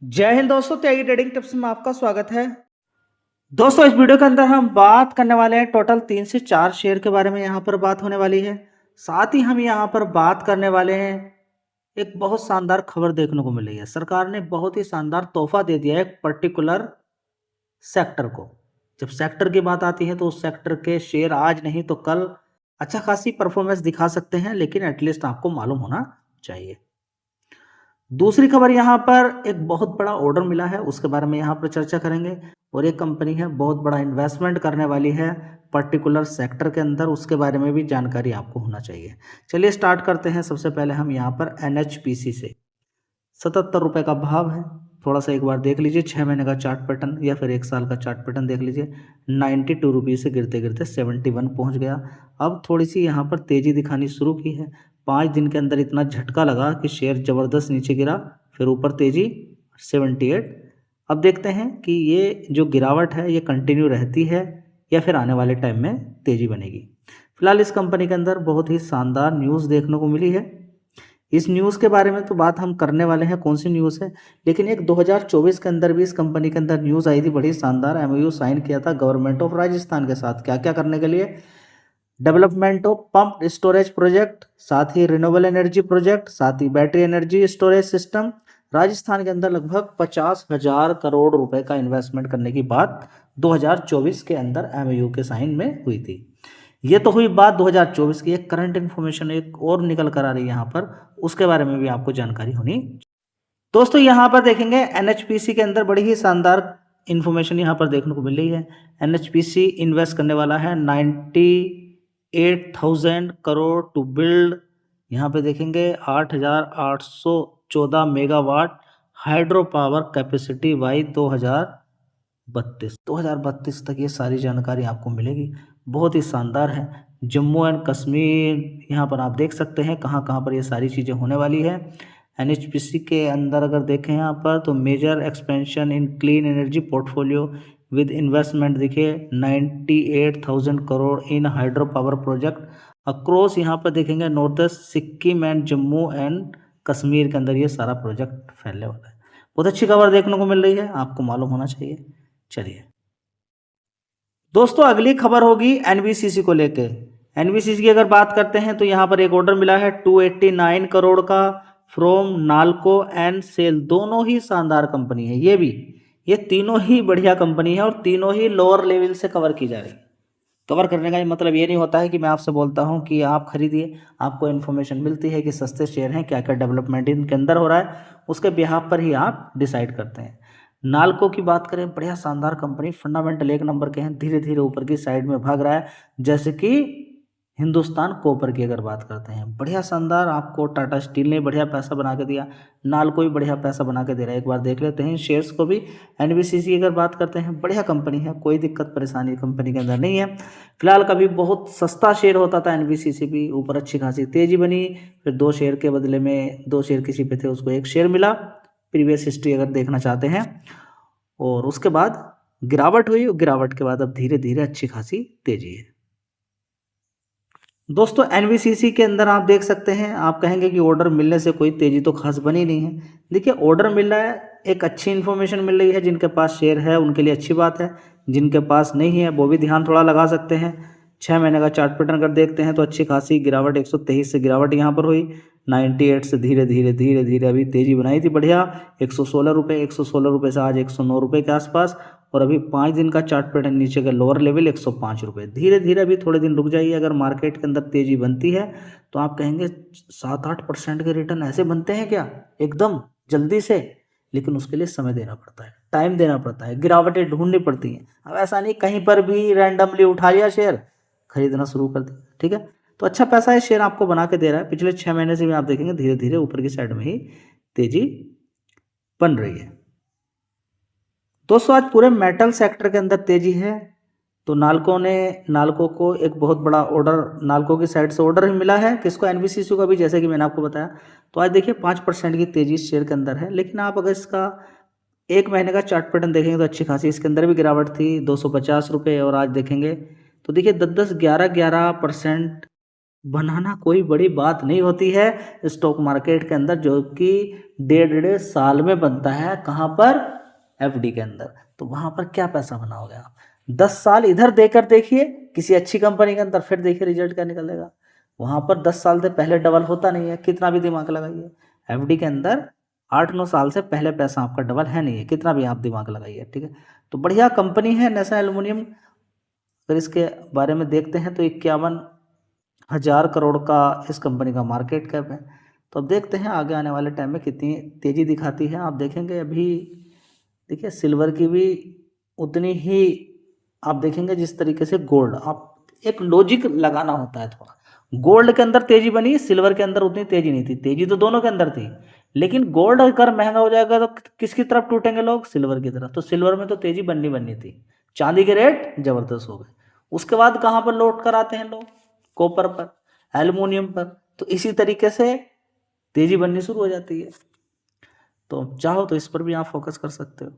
जय हिंद दोस्तों, त्यागी trading tips में आपका स्वागत है। दोस्तों, इस वीडियो के अंदर हम बात करने वाले हैं टोटल 3 से 4 शेयर के बारे में। यहाँ पर बात होने वाली है। साथ ही हम यहाँ पर बात करने वाले हैं, एक बहुत शानदार खबर देखने को मिल रही है। सरकार ने बहुत ही शानदार तोहफा दे दिया है एक पर्टिकुलर सेक्टर को। जब सेक्टर की बात आती है तो उस सेक्टर के शेयर आज नहीं तो कल अच्छा खासी परफॉर्मेंस दिखा सकते हैं, लेकिन एटलीस्ट आपको मालूम होना चाहिए। दूसरी खबर, यहाँ पर एक बहुत बड़ा ऑर्डर मिला है, उसके बारे में यहाँ पर चर्चा करेंगे। और एक कंपनी है बहुत बड़ा इन्वेस्टमेंट करने वाली है पर्टिकुलर सेक्टर के अंदर, उसके बारे में भी जानकारी आपको होना चाहिए। चलिए स्टार्ट करते हैं। सबसे पहले हम यहाँ पर NHPC से 77 रुपये का भाव है। थोड़ा सा एक बार देख लीजिए 6 महीने का चार्ट पैटर्न या फिर 1 साल का चार्ट पैटर्न देख लीजिए। 92 रुपये से गिरते गिरते 71 पहुँच गया। अब थोड़ी सी यहाँ पर तेज़ी दिखानी शुरू की है। 5 दिन के अंदर इतना झटका लगा कि शेयर ज़बरदस्त नीचे गिरा, फिर ऊपर तेज़ी 78। अब देखते हैं कि ये जो गिरावट है ये कंटिन्यू रहती है या फिर आने वाले टाइम में तेज़ी बनेगी। फिलहाल इस कंपनी के अंदर बहुत ही शानदार न्यूज़ देखने को मिली है। इस न्यूज़ के बारे में तो बात हम करने वाले हैं, कौन सी न्यूज़ है। लेकिन एक 2024 के अंदर भी इस कंपनी के अंदर न्यूज़ आई थी, बड़ी शानदार। MOU साइन किया था गवर्नमेंट ऑफ राजस्थान के साथ। क्या क्या करने के लिए? Development of pump storage project, साथ ही रिन्यूएबल एनर्जी प्रोजेक्ट, साथ ही battery energy storage system. Rajasthan के अंदर लगभग 50,000 करोड़ रुपए का इन्वेस्टमेंट करने की बात 2024 के अंदर MOU के साइन में हुई थी। ये तो हुई बात 2024 की। एक करंट इन्फॉर्मेशन एक और निकल कर आ रही है यहाँ पर, उसके बारे में भी आपको जानकारी होनी। दोस्तों, यहाँ पर देखेंगे NHPC के अंदर बड़ी ही शानदार इन्फॉर्मेशन यहाँ पर देखने को मिल रही है। NHPC इन्वेस्ट करने वाला है 98,000 करोड़ टू बिल्ड। यहाँ पे देखेंगे 8,814 megawatt hydro power capacity by 2032 तक ये सारी जानकारी आपको मिलेगी। बहुत ही शानदार है। जम्मू एंड कश्मीर, यहाँ पर आप देख सकते हैं कहाँ कहाँ पर ये सारी चीज़ें होने वाली है। NHPC के अंदर अगर देखें यहाँ पर तो major expansion in clean energy portfolio with investment देखिए 98,000 crore in hydro power project across. यहाँ पर देखेंगे north east Sikkim and Jammu and Kashmir के अंदर ये सारा प्रोजेक्ट फैलने वाला है। बहुत अच्छी खबर देखने को मिल रही है, आपको मालूम होना चाहिए। चलिए दोस्तों, अगली खबर होगी NBCC को लेके। NBCC की अगर बात करते हैं तो यहाँ पर एक ऑर्डर मिला है 289 करोड़ का फ्रॉम नाल्को एंड सेल। दोनों ही शानदार कंपनी है। ये तीनों ही बढ़िया कंपनी है और तीनों ही लोअर लेवल से कवर की जा रही है। कवर करने का मतलब ये नहीं होता है कि मैं आपसे बोलता हूँ कि आप खरीदिए। आपको इन्फॉर्मेशन मिलती है कि सस्ते शेयर हैं, क्या क्या डेवलपमेंट इनके अंदर हो रहा है, उसके बिहाफ पर ही आप डिसाइड करते हैं। नाल्को की बात करें, बढ़िया शानदार कंपनी, फंडामेंटल एक नंबर के हैं, धीरे धीरे ऊपर की साइड में भाग रहा है। जैसे कि हिंदुस्तान कॉपर की अगर बात करते हैं, बढ़िया शानदार। आपको टाटा स्टील ने बढ़िया पैसा बना के दिया, नाल्को भी बढ़िया पैसा बना के दे रहा है। एक बार देख लेते हैं शेयर्स को भी। NBCC की अगर बात करते हैं, बढ़िया कंपनी है, कोई दिक्कत परेशानी कंपनी के अंदर नहीं है। फिलहाल कभी बहुत सस्ता शेयर होता था NBCC भी, ऊपर अच्छी खासी तेजी बनी, फिर 2 शेयर के बदले में 2 शेयर किसी पे थे, उसको 1 शेयर मिला। प्रीवियस हिस्ट्री अगर देखना चाहते हैं, और उसके बाद गिरावट हुई, गिरावट के बाद अब धीरे धीरे अच्छी खासी तेजी है। दोस्तों, NBCC के अंदर आप देख सकते हैं, आप कहेंगे कि ऑर्डर मिलने से कोई तेजी तो खास बनी नहीं है। देखिए, ऑर्डर मिल रहा है, एक अच्छी इन्फॉर्मेशन मिल रही है। जिनके पास शेयर है उनके लिए अच्छी बात है, जिनके पास नहीं है वो भी ध्यान थोड़ा लगा सकते हैं। 6 महीने का चार्ट पैटर्न अगर देखते हैं तो अच्छी खासी गिरावट, 123 से गिरावट यहाँ पर हुई, 98 से धीरे धीरे धीरे धीरे अभी तेजी बनाई थी बढ़िया। 116 रुपये से आज 109 रुपये के आसपास। और अभी 5 दिन का चार्ट पैटर्न नीचे का लोअर लेवल 105 रुपये। धीरे धीरे अभी थोड़े दिन रुक जाइए। अगर मार्केट के अंदर तेजी बनती है तो आप कहेंगे 7-8% के रिटर्न ऐसे बनते हैं क्या एकदम जल्दी से? लेकिन उसके लिए समय देना पड़ता है, टाइम देना पड़ता है, गिरावटें ढूंढनी पड़ती हैं। अब ऐसा नहीं कहीं पर भी रैंडमली उठा लिया शेयर, खरीदना शुरू कर दिया, ठीक है। तो अच्छा पैसा है, शेयर आपको बना के दे रहा है। पिछले 6 महीने से भी आप देखेंगे धीरे धीरे ऊपर की साइड में ही तेजी बन रही है। दोस्तों, आज पूरे मेटल सेक्टर के अंदर तेजी है। तो नाल्को को एक बहुत बड़ा ऑर्डर, नाल्को की साइड से ऑर्डर मिला है। किसको? NBCC को भी, जैसे कि मैंने आपको बताया। तो आज देखिए 5% की तेजी शेयर के अंदर है। लेकिन आप अगर इसका 1 महीने का चार्ट पैटर्न देखेंगे तो अच्छी खासी इसके अंदर भी गिरावट थी, 250 रुपये। और आज देखेंगे तो देखिए 10-10, 11-11% बनाना कोई बड़ी बात नहीं होती है स्टॉक मार्केट के अंदर, जो कि 1.5 साल में बनता है। कहाँ पर? एफडी के अंदर। तो वहाँ पर क्या पैसा बनाओगे आप? 10 साल इधर देकर देखिए किसी अच्छी कंपनी के अंदर, फिर देखिए रिजल्ट क्या निकलेगा। वहाँ पर 10 साल से पहले डबल होता नहीं है, कितना भी दिमाग लगाइए। एफडी के अंदर 8-9 साल से पहले पैसा आपका डबल है नहीं है, कितना भी आप दिमाग लगाइए। ठीक है, तो बढ़िया कंपनी है नेशनल एल्युमिनियम। अगर इसके बारे में देखते हैं तो 51,000 करोड़ का इस कंपनी का मार्केट कैप है। तो अब देखते हैं आगे आने वाले टाइम में कितनी तेज़ी दिखाती है। आप देखेंगे अभी देखिए सिल्वर की भी उतनी ही आप देखेंगे जिस तरीके से गोल्ड, आप एक लॉजिक लगाना होता है थोड़ा। गोल्ड के अंदर तेजी बनी, सिल्वर के अंदर उतनी तेजी नहीं थी। तेजी तो दोनों के अंदर थी, लेकिन गोल्ड अगर महंगा हो जाएगा तो किसकी तरफ टूटेंगे लोग? सिल्वर की तरफ। तो सिल्वर में तो तेजी बननी थी, चांदी के रेट जबरदस्त हो गए। उसके बाद कहाँ पर लौट कर आते हैं लोग? कॉपर पर, एल्युमिनियम पर। तो इसी तरीके से तेजी बननी शुरू हो जाती है। तो चाहो तो इस पर भी आप फोकस कर सकते हो।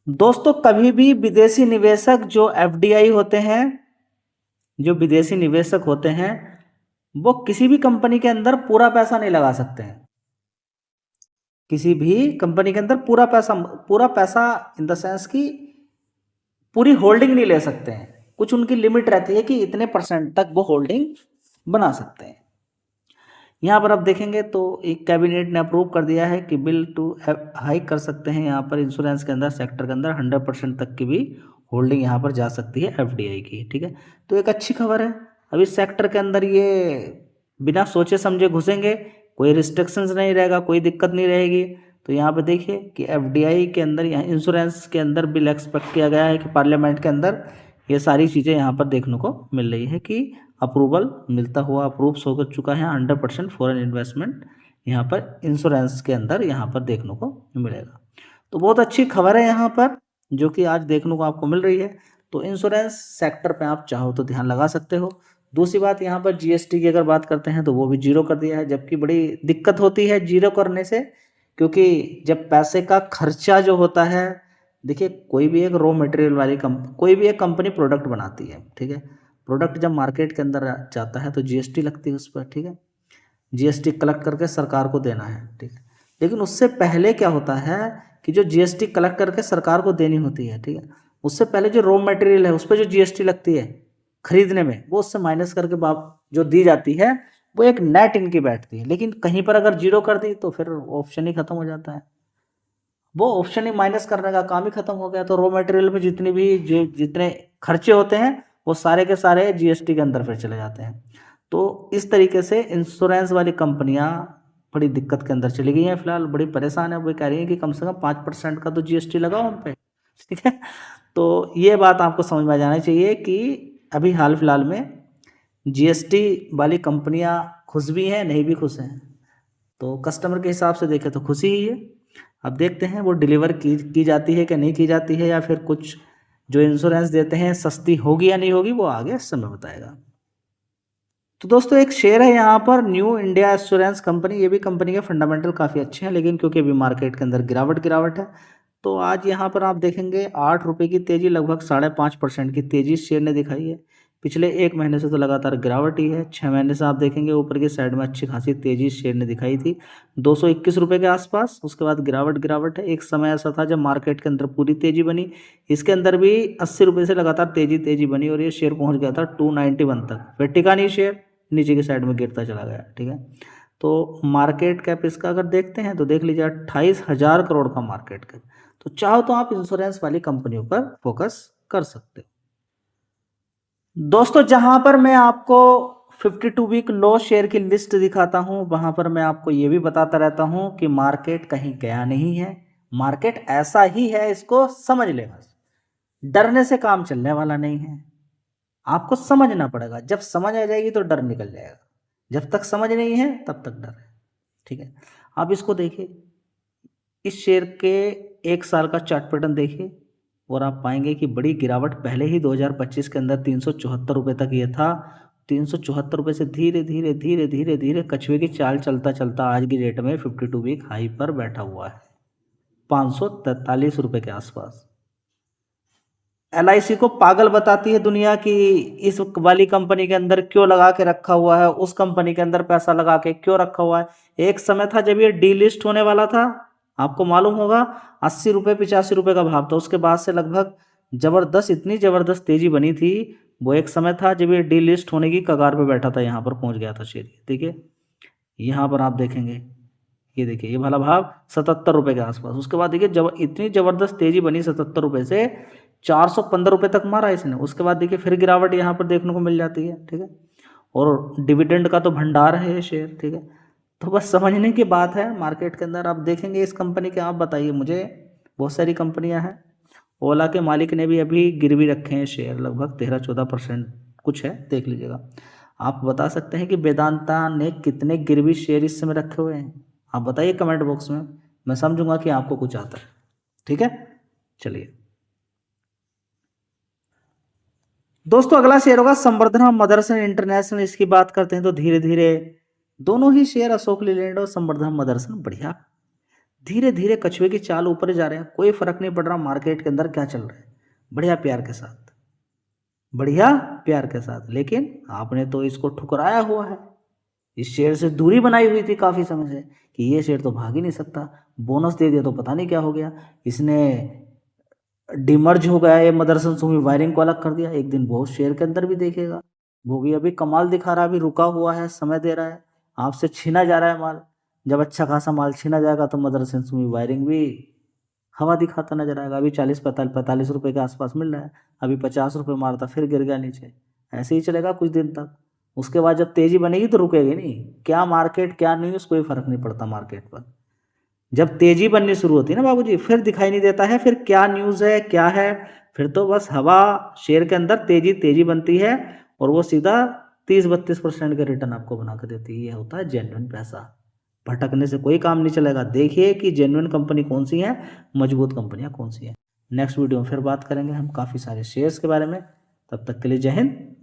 दोस्तों कभी भी विदेशी निवेशक जो एफडीआई होते हैं, जो विदेशी निवेशक होते हैं, वो किसी भी कंपनी के अंदर पूरा पैसा नहीं लगा सकते हैं। किसी भी कंपनी के अंदर पूरा पैसा इन द सेंस की पूरी होल्डिंग नहीं ले सकते हैं। कुछ उनकी लिमिट रहती है कि इतने % तक वो होल्डिंग बना सकते हैं। यहाँ पर आप देखेंगे तो एक कैबिनेट ने अप्रूव कर दिया है कि बिल टू हाइक कर सकते हैं यहाँ पर इंश्योरेंस के अंदर, सेक्टर के अंदर 100% तक की भी होल्डिंग यहाँ पर जा सकती है एफडीआई की। ठीक है, तो एक अच्छी खबर है। अभी सेक्टर के अंदर ये बिना सोचे समझे घुसेंगे, कोई रिस्ट्रिक्शंस नहीं रहेगा, कोई दिक्कत नहीं रहेगी। तो यहाँ पे देखिए कि एफडीआई के अंदर, यहाँ इंश्योरेंस के अंदर बिल एक्सपेक्ट किया गया है कि पार्लियामेंट के अंदर ये सारी चीज़ें यहाँ पर देखने को मिल रही है कि अप्रूवल मिलता हुआ अप्रूव हो चुका है। 100% फॉरेन इन्वेस्टमेंट यहाँ पर इंश्योरेंस के अंदर यहाँ पर देखने को मिलेगा। तो बहुत अच्छी खबर है यहाँ पर जो कि आज देखने को आपको मिल रही है। तो इंश्योरेंस सेक्टर पे आप चाहो तो ध्यान लगा सकते हो। दूसरी बात, यहाँ पर जीएसटी की अगर बात करते हैं तो वो भी जीरो कर दिया है, जबकि बड़ी दिक्कत होती है जीरो करने से, क्योंकि जब पैसे का खर्चा जो होता है, देखिए कोई भी एक रॉ मटेरियल वाली कोई भी एक कंपनी प्रोडक्ट बनाती है। ठीक है, प्रोडक्ट जब मार्केट के अंदर जाता है तो जीएसटी लगती है उस पर। ठीक है, जीएसटी कलेक्ट करके सरकार को देना है। ठीक है, लेकिन उससे पहले क्या होता है कि जो जीएसटी कलेक्ट करके सरकार को देनी होती है, ठीक है, उससे पहले जो रॉ मटेरियल है उस पर जो जीएसटी लगती है खरीदने में, वो उससे माइनस करके जो दी जाती है वो एक नेट इनकी बैठती है। लेकिन कहीं पर अगर जीरो कर दी तो फिर ऑप्शन ही खत्म हो जाता है, वो ऑप्शन ही माइनस करने का काम ही खत्म हो गया। तो रॉ मटेरियल पे जितने खर्चे होते हैं वो सारे के सारे जीएसटी के अंदर फिर चले जाते हैं। तो इस तरीके से इंश्योरेंस वाली कंपनियां बड़ी दिक्कत के अंदर चली गई हैं, फिलहाल बड़ी परेशान है। वो कह रही हैं कि कम से कम 5% का तो जीएसटी लगाओ हम पे। ठीक है, तो ये बात आपको समझ में आ जाना चाहिए कि अभी हाल फिलहाल में जीएसटी वाली कंपनियां खुश भी हैं, नहीं भी खुश हैं। तो कस्टमर के हिसाब से देखें तो खुशी ही है। अब देखते हैं वो डिलीवर की जाती है कि नहीं की जाती है, या फिर कुछ जो इंश्योरेंस देते हैं सस्ती होगी या नहीं होगी, वो आगे समय बताएगा। तो दोस्तों एक शेयर है यहाँ पर न्यू इंडिया एश्योरेंस कंपनी। ये भी कंपनी के फंडामेंटल काफ़ी अच्छे हैं, लेकिन क्योंकि अभी मार्केट के अंदर गिरावट है, तो आज यहाँ पर आप देखेंगे 8 रुपये की तेज़ी, लगभग 5.5% की तेज़ी शेयर ने दिखाई है। पिछले 1 महीने से तो लगातार गिरावट ही है। 6 महीने से आप देखेंगे ऊपर की साइड में अच्छी खासी तेज़ी शेयर ने दिखाई थी 221 रुपये के आसपास। उसके बाद गिरावट है। एक समय ऐसा था जब मार्केट के अंदर पूरी तेज़ी बनी, इसके अंदर भी 80 रुपये से लगातार तेज़ी बनी और ये शेयर पहुँच गया था 291 तक। फिर टिका नहीं शेयर, नीचे की साइड में गिरता चला गया। ठीक है, तो मार्केट कैप इसका अगर देखते हैं तो देख लीजिए 28,000 करोड़ का मार्केट कैप। तो चाहो तो आप इंश्योरेंस वाली कंपनियों पर फोकस कर सकते हो। दोस्तों जहां पर मैं आपको 52 वीक लो शेयर की लिस्ट दिखाता हूं, वहां पर मैं आपको ये भी बताता रहता हूं कि मार्केट कहीं गया नहीं है, मार्केट ऐसा ही है, इसको समझ ले बस। डरने से काम चलने वाला नहीं है, आपको समझना पड़ेगा। जब समझ आ जाएगी तो डर निकल जाएगा, जब तक समझ नहीं है तब तक डर है। ठीक है, आप इसको देखिए, इस शेयर के 1 साल का चार्ट पैटर्न देखिए और आप पाएंगे कि बड़ी गिरावट पहले ही 2025 के अंदर 374 रुपये तक ये था। 374 रुपये से धीरे धीरे कछुए की चाल चलता चलता आज की डेट में 52 वीक हाई पर बैठा हुआ है 543 रुपये के आसपास। LIC को पागल बताती है दुनिया की, इस वाली कंपनी के अंदर क्यों लगा के रखा हुआ है, उस कंपनी के अंदर पैसा लगा के क्यों रखा हुआ है। एक समय था जब ये डीलिस्ट होने वाला था, आपको मालूम होगा 80 रुपये 85 रुपये का भाव था, उसके बाद से लगभग जबरदस्त, इतनी जबरदस्त तेजी बनी थी। वो एक समय था जब ये डीलिस्ट होने की कगार पे बैठा था, यहाँ पर पहुँच गया था शेयर, ठीक है। यहाँ पर आप देखेंगे, ये देखिए ये वाला भाव 77 रुपये के आसपास, उसके बाद देखिए जब इतनी ज़बरदस्त तेज़ी बनी 77 रुपये से 415 रुपये तक मारा इसने, उसके बाद देखिए फिर गिरावट यहाँ पर देखने को मिल जाती है, ठीक है। और डिविडेंड का तो भंडार है ये शेयर, ठीक है। तो बस समझने की बात है मार्केट के अंदर। आप देखेंगे इस कंपनी के, आप बताइए मुझे, बहुत सारी कंपनियाँ हैं। ओला के मालिक ने भी अभी गिरवी रखे हैं शेयर, लगभग 13-14% कुछ है, देख लीजिएगा। आप बता सकते हैं कि वेदांता ने कितने गिरवी शेयर इस समय रखे हुए हैं, आप बताइए कमेंट बॉक्स में, मैं समझूंगा कि आपको कुछ आता है, ठीक है। चलिए दोस्तों, अगला शेयर होगा संवर्धना मदरसन इंटरनेशनल। इसकी बात करते हैं तो धीरे धीरे दोनों ही शेयर, अशोक लीलैंड और संवर्धना मदरसन, बढ़िया धीरे धीरे कछुए की चाल ऊपर जा रहे हैं। कोई फर्क नहीं पड़ रहा मार्केट के अंदर क्या चल रहा है, बढ़िया प्यार के साथ, बढ़िया प्यार के साथ। लेकिन आपने तो इसको ठुकराया हुआ है, इस शेयर से दूरी बनाई हुई थी काफ़ी समय से कि ये शेयर तो भाग ही नहीं सकता। बोनस दे दिया तो पता नहीं क्या हो गया, इसने डिमर्ज हो गया, ये मदरसन सुमी वायरिंग को अलग कर दिया। एक दिन बहुत शेयर के अंदर भी देखेगा, वो भी अभी कमाल दिखा रहा है, अभी रुका हुआ है, समय दे रहा है, आपसे छीना जा रहा है माल। जब अच्छा खासा माल छीना जाएगा तो मदरसन सुमी वायरिंग भी हवा दिखाता नजर आएगा। अभी 40-45 रुपये के आसपास मिल रहा है, अभी 50 रुपये मारता फिर गिर गया नीचे, ऐसे ही चलेगा कुछ दिन तक। उसके बाद जब तेजी बनेगी तो रुकेगी नहीं, क्या मार्केट क्या न्यूज़ कोई फर्क नहीं पड़ता मार्केट पर। जब तेजी बननी शुरू होती है ना बाबूजी, फिर दिखाई नहीं देता है फिर क्या न्यूज़ है क्या है, फिर तो बस हवा शेयर के अंदर तेजी बनती है और वो सीधा 30-32% के रिटर्न आपको बना कर देती है। ये होता है जेन्युइन पैसा, भटकने से कोई काम नहीं चलेगा। देखिए कि जेन्युइन कंपनी कौन सी है, मजबूत कंपनियां कौन सी हैं। नेक्स्ट वीडियो में फिर बात करेंगे हम काफ़ी सारे शेयर्स के बारे में, तब तक के लिए जय हिंद।